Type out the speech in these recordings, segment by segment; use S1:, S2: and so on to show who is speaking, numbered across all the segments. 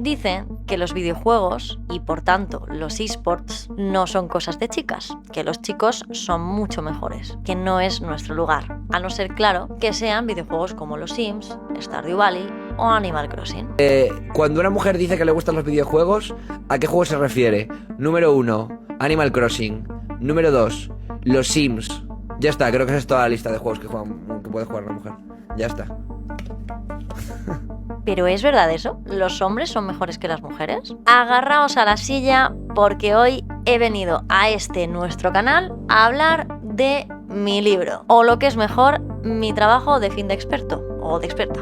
S1: Dicen que los videojuegos y por tanto los eSports no son cosas de chicas, que los chicos son mucho mejores, que no es nuestro lugar, a no ser, claro, que sean videojuegos como los Sims, Stardew Valley o Animal Crossing.
S2: Cuando una mujer dice que le gustan los videojuegos, ¿a qué juego se refiere? Número 1, Animal Crossing. Número 2, los Sims. Ya está, creo que esa es toda la lista de juegos que puede jugar una mujer. Ya está.
S1: ¿Pero es verdad eso? ¿Los hombres son mejores que las mujeres? Agarraos a la silla porque hoy he venido a nuestro canal a hablar de mi libro, o lo que es mejor, mi trabajo de fin de experto o de experta.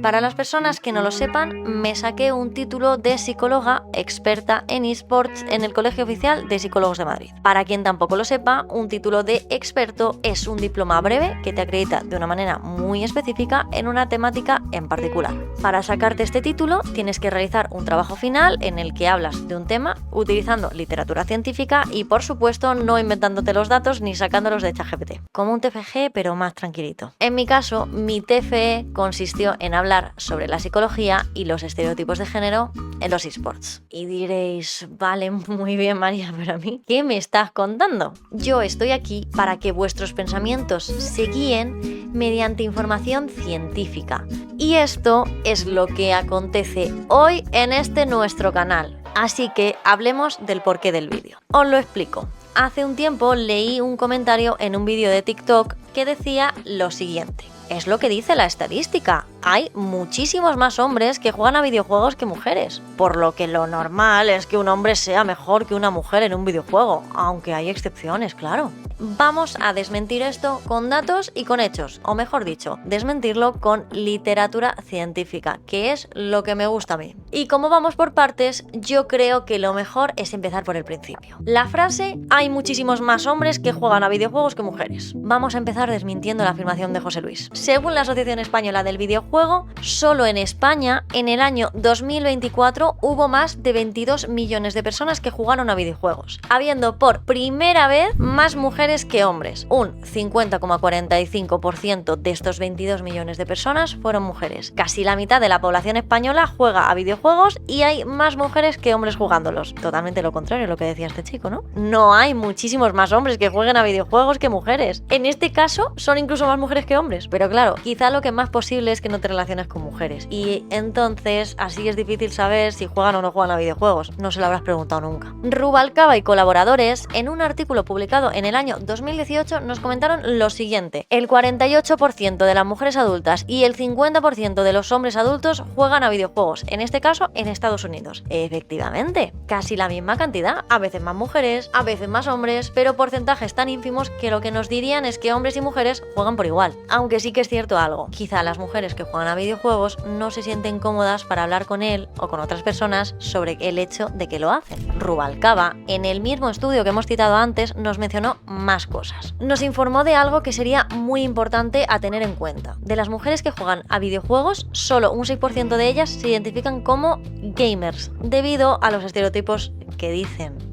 S1: Para las personas que no lo sepan, me saqué un título de psicóloga experta en eSports en el Colegio Oficial de Psicólogos de Madrid. Para quien tampoco lo sepa, un título de experto es un diploma breve que te acredita de una manera muy específica en una temática en particular. Para sacarte este título, tienes que realizar un trabajo final en el que hablas de un tema utilizando literatura científica y, por supuesto, no inventándote los datos ni sacándolos de ChatGPT. Como un TFG, pero más tranquilito. En mi caso, mi TFE consistió en hablar sobre la psicología y los estereotipos de género en los eSports. Y diréis, vale, muy bien, María, pero a mí, ¿qué me estás contando? Yo estoy aquí para que vuestros pensamientos se guíen mediante información científica. Y esto es lo que acontece hoy en nuestro canal. Así que hablemos del porqué del vídeo. Os lo explico. Hace un tiempo leí un comentario en un vídeo de TikTok que decía lo siguiente. Es lo que dice la estadística. Hay muchísimos más hombres que juegan a videojuegos que mujeres, por lo que lo normal es que un hombre sea mejor que una mujer en un videojuego, aunque hay excepciones, claro. Vamos a desmentir esto con datos y con hechos, o mejor dicho, desmentirlo con literatura científica, que es lo que me gusta a mí. Y como vamos por partes, yo creo que lo mejor es empezar por el principio. La frase, hay muchísimos más hombres que juegan a videojuegos que mujeres. Vamos a empezar desmintiendo la afirmación de José Luis. Según la Asociación Española del Videojuego, solo en España, en el año 2024, hubo más de 22 millones de personas que jugaron a videojuegos, habiendo por primera vez más mujeres que hombres. Un 50,45% de estos 22 millones de personas fueron mujeres. Casi la mitad de la población española juega a videojuegos y hay más mujeres que hombres jugándolos. Totalmente lo contrario a lo que decía este chico, ¿no? No hay muchísimos más hombres que jueguen a videojuegos que mujeres. En este caso, son incluso más mujeres que hombres. Pero claro, quizá lo que es más posible es que no te relaciones con mujeres. Y entonces, así es difícil saber si juegan o no juegan a videojuegos. No se lo habrás preguntado nunca. Rubalcaba y colaboradores, en un artículo publicado en el año 2018, nos comentaron lo siguiente. El 48% de las mujeres adultas y el 50% de los hombres adultos juegan a videojuegos. En este caso, en Estados Unidos. Efectivamente, casi la misma cantidad. A veces más mujeres, a veces más hombres, pero porcentajes tan ínfimos que lo que nos dirían es que hombres y mujeres juegan por igual. Aunque sí que es cierto algo, quizá las mujeres que juegan a videojuegos no se sienten cómodas para hablar con él o con otras personas sobre el hecho de que lo hacen. Rubalcaba, en el mismo estudio que hemos citado antes, nos mencionó más cosas. Nos informó de algo que sería muy importante a tener en cuenta. De las mujeres que juegan a videojuegos, solo un 6% de ellas se identifican como gamers, debido a los estereotipos que dicen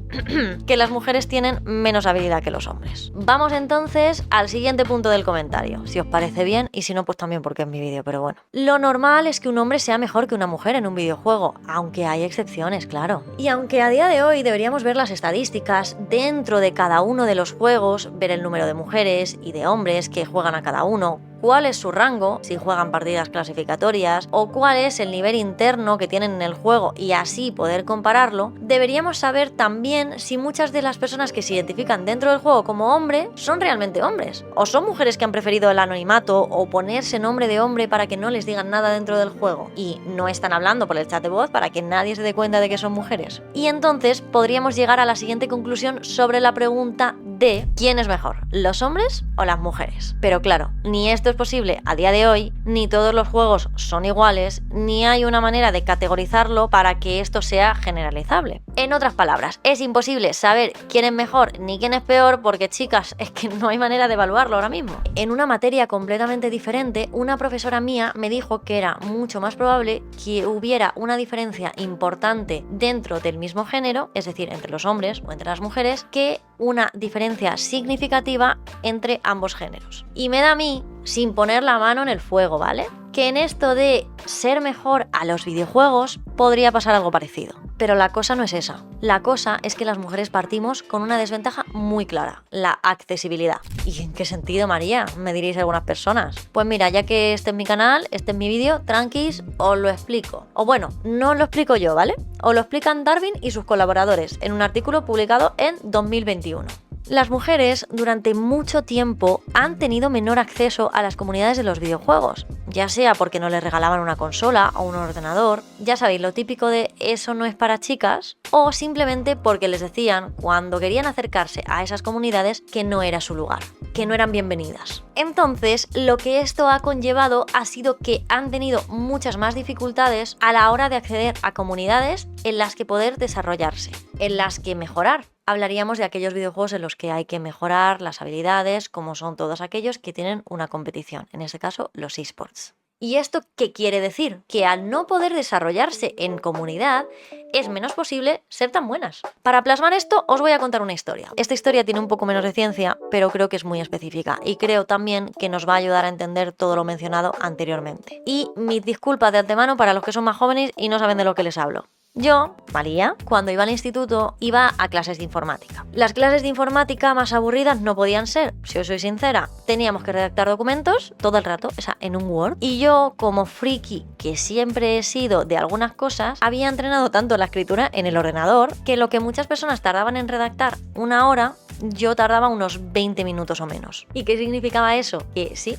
S1: que las mujeres tienen menos habilidad que los hombres. Vamos entonces al siguiente punto del comentario, si os parece bien, y si no, pues también porque es mi vídeo, pero bueno. Lo normal es que un hombre sea mejor que una mujer en un videojuego, aunque hay excepciones, claro. Y aunque a día de hoy deberíamos ver las estadísticas dentro de cada uno de los juegos, ver el número de mujeres y de hombres que juegan a cada uno, cuál es su rango, si juegan partidas clasificatorias, o cuál es el nivel interno que tienen en el juego y así poder compararlo, deberíamos saber también si muchas de las personas que se identifican dentro del juego como hombre son realmente hombres, o son mujeres que han preferido el anonimato o ponerse nombre de hombre para que no les digan nada dentro del juego y no están hablando por el chat de voz para que nadie se dé cuenta de que son mujeres. Y entonces podríamos llegar a la siguiente conclusión sobre la pregunta de ¿quién es mejor, los hombres o las mujeres? Pero claro, ni esto es posible a día de hoy, ni todos los juegos son iguales, ni hay una manera de categorizarlo para que esto sea generalizable. En otras palabras, es imposible saber quién es mejor ni quién es peor porque, chicas, es que no hay manera de evaluarlo ahora mismo. En una materia completamente diferente, una profesora mía me dijo que era mucho más probable que hubiera una diferencia importante dentro del mismo género, es decir, entre los hombres o entre las mujeres, que una diferencia significativa entre ambos géneros. Y me da a mí, sin poner la mano en el fuego, ¿vale?, que en esto de ser mejor a los videojuegos podría pasar algo parecido. Pero la cosa no es esa. La cosa es que las mujeres partimos con una desventaja muy clara, la accesibilidad. ¿Y en qué sentido, María? Me diréis algunas personas. Pues mira, ya que este es mi canal, este es mi vídeo, tranquis, os lo explico. O bueno, no os lo explico yo, ¿vale? Os lo explican Darwin y sus colaboradores en un artículo publicado en 2021. Las mujeres durante mucho tiempo han tenido menor acceso a las comunidades de los videojuegos, ya sea porque no les regalaban una consola o un ordenador, ya sabéis lo típico de eso no es para chicas, o simplemente porque les decían cuando querían acercarse a esas comunidades que no era su lugar, que no eran bienvenidas. Entonces, lo que esto ha conllevado ha sido que han tenido muchas más dificultades a la hora de acceder a comunidades en las que poder desarrollarse, en las que mejorar. Hablaríamos de aquellos videojuegos en los que hay que mejorar las habilidades, como son todos aquellos que tienen una competición, en este caso los eSports. ¿Y esto qué quiere decir? Que al no poder desarrollarse en comunidad, es menos posible ser tan buenas. Para plasmar esto, os voy a contar una historia. Esta historia tiene un poco menos de ciencia, pero creo que es muy específica y creo también que nos va a ayudar a entender todo lo mencionado anteriormente. Y mis disculpas de antemano para los que son más jóvenes y no saben de lo que les hablo. Yo, María, cuando iba al instituto, iba a clases de informática. Las clases de informática más aburridas no podían ser, si os soy sincera. Teníamos que redactar documentos todo el rato, o sea, en un Word. Y yo, como friki que siempre he sido de algunas cosas, había entrenado tanto la escritura en el ordenador que lo que muchas personas tardaban en redactar 1 hora, yo tardaba unos 20 minutos o menos. ¿Y qué significaba eso? Que sí,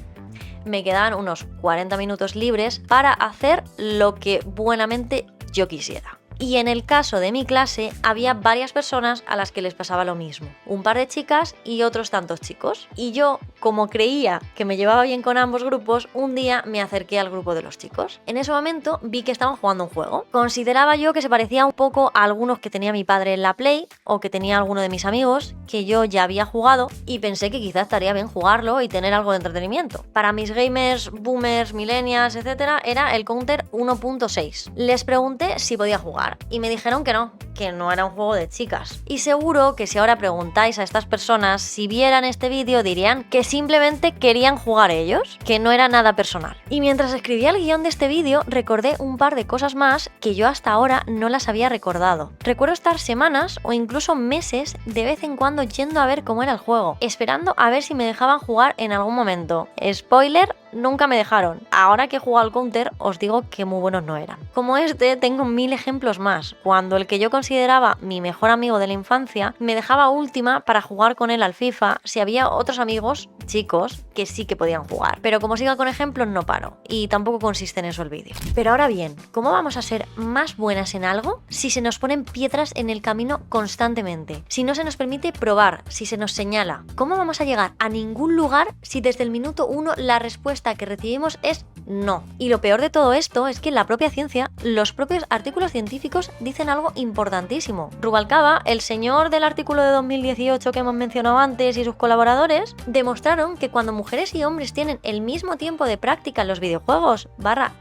S1: me quedaban unos 40 minutos libres para hacer lo que buenamente yo quisiera. Y en el caso de mi clase había varias personas a las que les pasaba lo mismo. Un par de chicas y otros tantos chicos. Y yo, como creía que me llevaba bien con ambos grupos, un día me acerqué al grupo de los chicos. En ese momento vi que estaban jugando un juego. Consideraba yo que se parecía un poco a algunos que tenía mi padre en la Play o que tenía alguno de mis amigos que yo ya había jugado y pensé que quizás estaría bien jugarlo y tener algo de entretenimiento. Para mis gamers, boomers, millennials, etc. era el Counter 1.6. Les pregunté si podía jugar y me dijeron que no era un juego de chicas. Y seguro que si ahora preguntáis a estas personas si vieran este vídeo dirían que simplemente querían jugar ellos, que no era nada personal. Y mientras escribía el guión de este vídeo recordé un par de cosas más que yo hasta ahora no las había recordado. Recuerdo estar semanas o incluso meses de vez en cuando yendo a ver cómo era el juego, esperando a ver si me dejaban jugar en algún momento. Spoiler, nunca me dejaron. Ahora que he jugado al Counter os digo que muy buenos no eran. Como este tengo 1000 ejemplos más. Cuando el que yo consideraba mi mejor amigo de la infancia me dejaba última para jugar con él al FIFA si había otros amigos, chicos, que sí que podían jugar. Pero como siga con ejemplos no paro y tampoco consiste en eso el vídeo. Pero ahora bien, ¿cómo vamos a ser más buenas en algo si se nos ponen piedras en el camino constantemente? Si no se nos permite probar, si se nos señala. ¿Cómo vamos a llegar a ningún lugar si desde el minuto 1 la respuesta que recibimos es no? Y lo peor de todo esto es que en la propia ciencia, los propios artículos científicos dicen algo importantísimo. Rubalcaba, el señor del artículo de 2018 que hemos mencionado antes y sus colaboradores, demostraron que cuando mujeres y hombres tienen el mismo tiempo de práctica en los videojuegos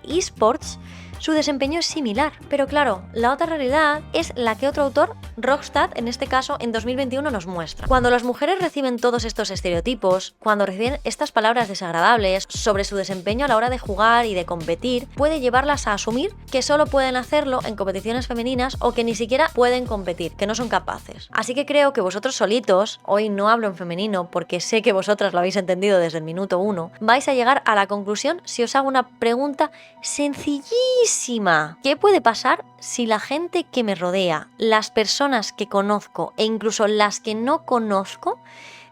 S1: /esports, su desempeño es similar. Pero claro, la otra realidad es la que otro autor, Rockstad, en este caso en 2021 nos muestra. Cuando las mujeres reciben todos estos estereotipos, cuando reciben estas palabras desagradables sobre su desempeño a la hora de jugar y de competir, puede llevarlas a asumir que solo pueden hacerlo en competiciones femeninas o que ni siquiera pueden competir, que no son capaces. Así que creo que vosotros solitos, hoy no hablo en femenino porque sé que vosotras lo habéis entendido desde el minuto 1, vais a llegar a la conclusión si os hago una pregunta sencillísima. ¿Qué puede pasar si la gente que me rodea, las personas que conozco e incluso las que no conozco,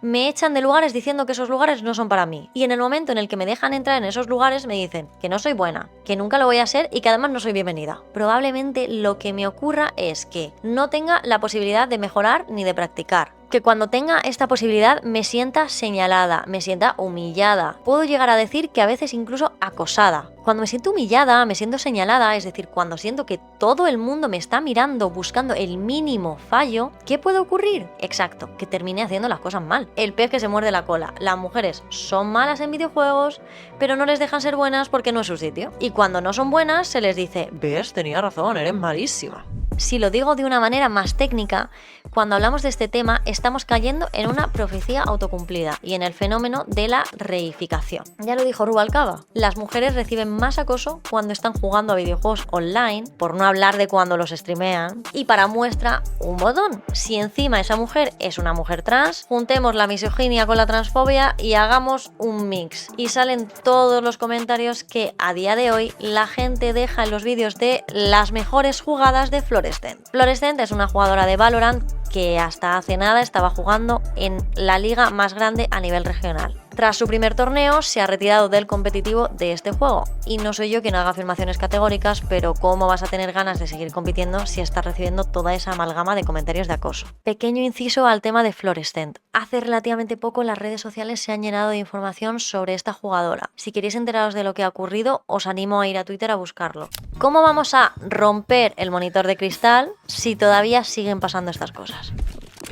S1: me echan de lugares diciendo que esos lugares no son para mí? Y en el momento en el que me dejan entrar en esos lugares me dicen que no soy buena, que nunca lo voy a ser y que además no soy bienvenida. Probablemente lo que me ocurra es que no tenga la posibilidad de mejorar ni de practicar. Que cuando tenga esta posibilidad me sienta señalada, me sienta humillada. Puedo llegar a decir que a veces incluso acosada. Cuando me siento humillada, me siento señalada, es decir, cuando siento que todo el mundo me está mirando buscando el mínimo fallo, ¿qué puede ocurrir? Exacto, que termine haciendo las cosas mal. El pez que se muerde la cola. Las mujeres son malas en videojuegos, pero no les dejan ser buenas porque no es su sitio. Y cuando no son buenas, se les dice, ves, tenía razón, eres malísima. Si lo digo de una manera más técnica, cuando hablamos de este tema estamos cayendo en una profecía autocumplida y en el fenómeno de la reificación. Ya lo dijo Rubalcaba, las mujeres reciben más acoso cuando están jugando a videojuegos online, por no hablar de cuando los streamean, y para muestra un botón. Si encima esa mujer es una mujer trans, juntemos la misoginia con la transfobia y hagamos un mix. Y salen todos los comentarios que a día de hoy la gente deja en los vídeos de las mejores jugadas de Florescent. Florescent es una jugadora de Valorant que hasta hace nada estaba jugando en la liga más grande a nivel regional. Tras su primer torneo se ha retirado del competitivo de este juego. Y no soy yo quien haga afirmaciones categóricas, pero ¿cómo vas a tener ganas de seguir compitiendo si estás recibiendo toda esa amalgama de comentarios de acoso? Pequeño inciso al tema de Florescent. Hace relativamente poco las redes sociales se han llenado de información sobre esta jugadora. Si queréis enteraros de lo que ha ocurrido, os animo a ir a Twitter a buscarlo. ¿Cómo vamos a romper el monitor de cristal si todavía siguen pasando estas cosas?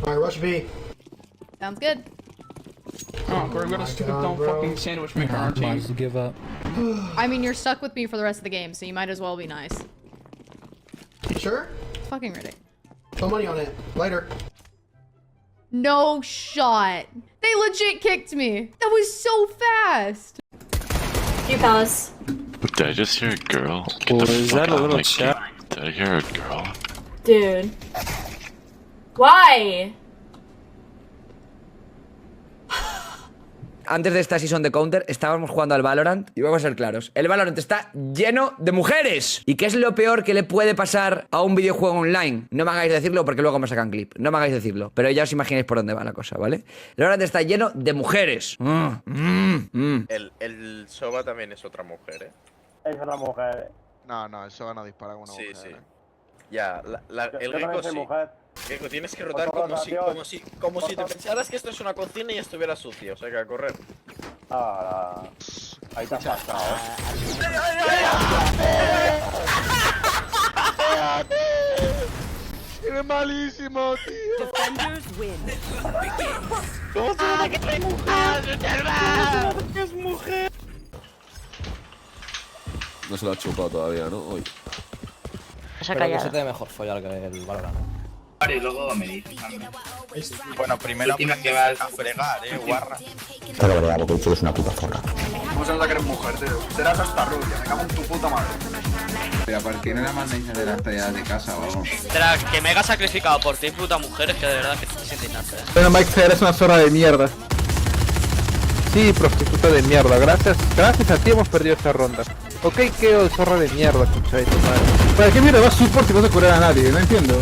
S3: Alright, rush B.
S4: Sounds good.
S5: Oh, we're gonna stupid dumb fucking sandwich maker, aren't
S6: Might
S5: you?
S6: as well give up.
S4: I mean, you're stuck with me for the rest of the game, so you might as well be nice.
S3: You sure?
S4: Fucking ready.
S3: Put money on it. Later.
S4: No shot. They legit kicked me. That was so fast.
S7: Few palace.
S8: Did I just hear a girl? Get
S6: Or
S8: the
S6: is
S8: fuck
S6: that a
S8: out of
S6: little
S8: my
S6: chat?
S8: game. Did I hear a girl?
S7: Dude. Why?
S2: Antes de esta season de Counter estábamos jugando al Valorant y vamos a ser claros, el Valorant está lleno de mujeres. ¿Y qué es lo peor que le puede pasar a un videojuego online? No me hagáis decirlo porque luego me sacan clip. No me hagáis decirlo, pero ya os imagináis por dónde va la cosa, ¿vale? El Valorant está lleno de mujeres.
S9: El Soba también es otra mujer, ¿eh?
S10: Es una mujer.
S11: No, el Soba no dispara con una
S9: Sí,
S11: mujer.
S9: sí. Ya, el
S10: Yo
S9: Gecko
S10: también soy
S9: sí.
S10: mujer.
S9: Gecko, tienes que rotar
S10: Por favor,
S9: como si te pensaras que esto es una cocina y estuviera sucio, o sea que a correr.
S10: Ah, ahí te has pasado.
S11: ¡Eres malísimo, tío!
S9: ¿Cómo se nota que soy mujer? ¡Que es mujer!
S6: No se lo ha chupado todavía, ¿no? Hoy.
S1: Esa callada.
S6: te mejor follar que el Valorant.
S9: Y luego me dices también. Bueno, primero tienes que vas a fregar, guarra.
S6: Pero verdad, porque tú eres una puta zorra.
S11: ¿Cómo se nota que eres mujer, tío? Serás hasta rubia, me cago en tu puta madre.
S9: Pero ¿por qué no la mandáis de las talladas de casa o algo?
S5: Que me haga sacrificado por ti, puta mujer, es que de verdad que te sientes inerte.
S11: Bueno, Mike, eres una zorra de mierda. Sí, prostituta de mierda. Gracias a ti hemos perdido esta ronda. Ok, qué zorra de mierda, escucháis, madre. ¿Para qué mierda vas support si no vas a curar a nadie? No entiendo.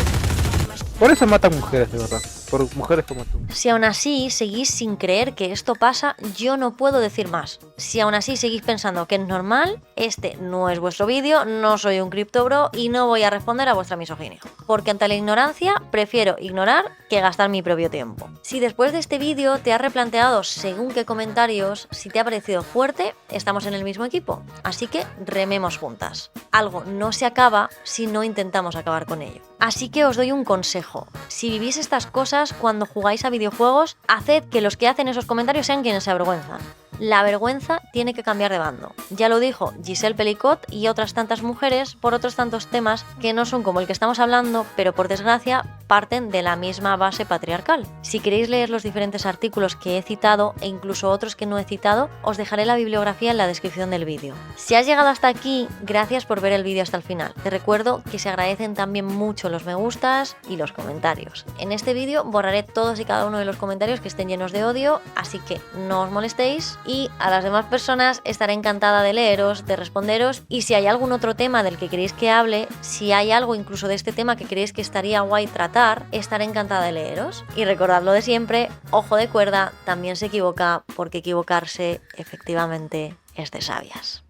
S11: Por eso matan mujeres, de verdad. Por mujeres como tú.
S1: Si aún así seguís sin creer que esto pasa, yo no puedo decir más. Si aún así seguís pensando que es normal, este no es vuestro vídeo, no soy un criptobro y no voy a responder a vuestra misoginia. Porque ante la ignorancia, prefiero ignorar que gastar mi propio tiempo. Si después de este vídeo te has replanteado según qué comentarios, si te ha parecido fuerte, estamos en el mismo equipo. Así que rememos juntas. Algo no se acaba si no intentamos acabar con ello. Así que os doy un consejo. Si vivís estas cosas cuando jugáis a videojuegos, haced que los que hacen esos comentarios sean quienes se avergüenzan. La vergüenza tiene que cambiar de bando. Ya lo dijo Giselle Pelicot y otras tantas mujeres por otros tantos temas que no son como el que estamos hablando, pero por desgracia parten de la misma base patriarcal. Si queréis leer los diferentes artículos que he citado e incluso otros que no he citado, os dejaré la bibliografía en la descripción del vídeo. Si has llegado hasta aquí, gracias por ver el vídeo hasta el final. Te recuerdo que se agradecen también mucho los me gustas y los comentarios. En este vídeo borraré todos y cada uno de los comentarios que estén llenos de odio, así que no os molestéis. Y a las demás personas estaré encantada de leeros, de responderos, y si hay algún otro tema del que queréis que hable, si hay algo incluso de este tema que creéis que estaría guay tratar, estaré encantada de leeros. Y recordad lo de siempre, ojo de cuerda también se equivoca, porque equivocarse efectivamente es de sabias.